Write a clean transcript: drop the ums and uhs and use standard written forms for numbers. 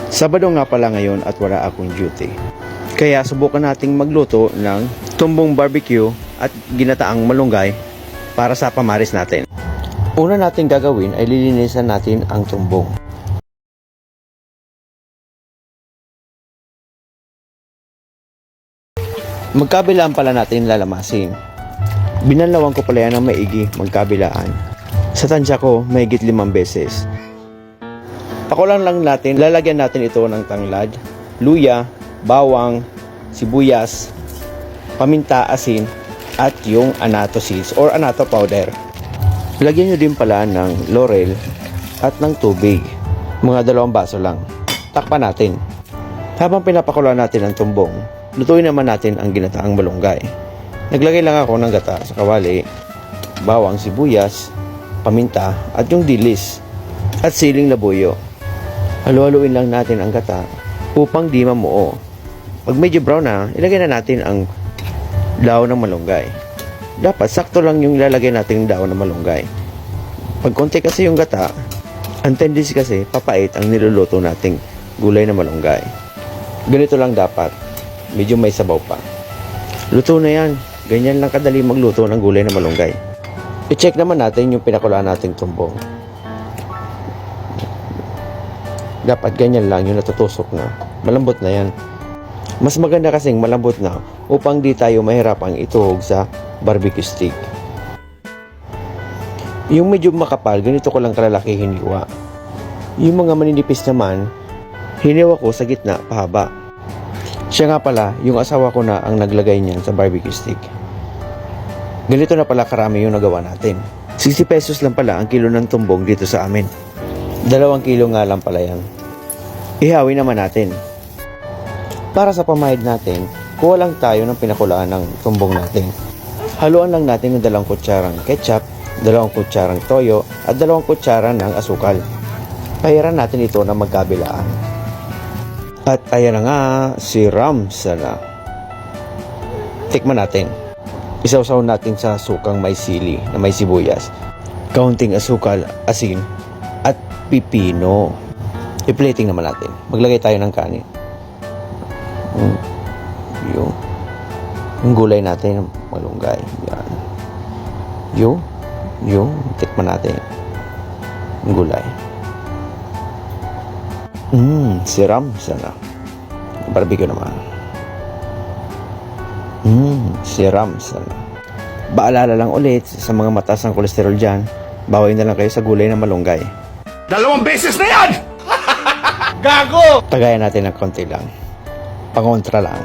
Sabado nga pala ngayon at wala akong duty. Kaya subukan nating magluto ng tumbong barbecue at ginataang malunggay para sa pamaris natin. Una nating gagawin ay lilinisan natin ang tumbong. Magkabilaan pala natin lalamasin. Binalawan ko pala yan ng maigi magkabilaan. Sa tansya ko, mahigit 5 beses. Pakulang lang natin, lalagyan natin ito ng tanglad, luya, bawang, sibuyas, paminta, asin, at yung annatto seeds or annatto powder. Lagyan nyo din pala ng laurel at ng tubig. Mga 2 baso lang. Takpan natin. Habang pinapakulaan natin ang tumbong, lutuin naman natin ang ginataang malunggay. Naglagay lang ako ng gata sa kawali, bawang, sibuyas, paminta, at yung dilis, at siling labuyo. Halu-haluin lang natin ang gata upang di mamuo. Pag medyo brown na, ilagay na natin ang daon ng malunggay. Dapat sakto lang yung ilalagay natin ng daon ng malunggay. Pag konti kasi yung gata, ang tendency kasi papait ang niluluto nating gulay na malunggay. Ganito lang dapat. Medyo may sabaw pa. Luto na yan. Ganyan lang kadali magluto ng gulay na malunggay. I-check naman natin yung pinakulaan nating tumbong. Dapat ganyan lang yung natutusok na. Malambot na yan. Mas maganda kasing malambot na upang di tayo mahirapang ituhog sa barbecue stick. Yung medyo makapal, ganito ko lang kalalaki hiniwa. Yung mga maninipis naman, hiniwa ko sa gitna pahaba. Siya nga pala, yung asawa ko na ang naglagay niyan sa barbecue stick. Ganito na pala karami yung nagawa natin. 60 pesos lang pala ang kilo ng tumbong dito sa amin. 2 kilo nga lang pala yan. Ihawi naman natin. Para sa pamahid natin, kuha lang tayo ng pinakulaan ng tumbong natin. Haluan lang natin ng 2 kutsarang ketchup, 2 kutsarang toyo, at 2 kutsara ng asukal. Pahiran natin ito na magkabilaan. At ayan na nga, si Ramsa na. Tikman natin. Isawsaw natin sa sukang may sili na may sibuyas, kaunting asukal, asin, at pipino. I-plating naman natin. Maglagay tayo ng kanin. Yung gulay natin, malunggay. Yan. Yung tikman natin. Yung gulay. Si Ramsa na. Barbecue naman. Si Ramsa na. Baalala lang ulit sa mga mataas ang kolesterol dyan, bawal na lang kayo sa gulay na malunggay. 2 beses na yan! Gago! Tagayan natin ng konti lang. Pangontra lang.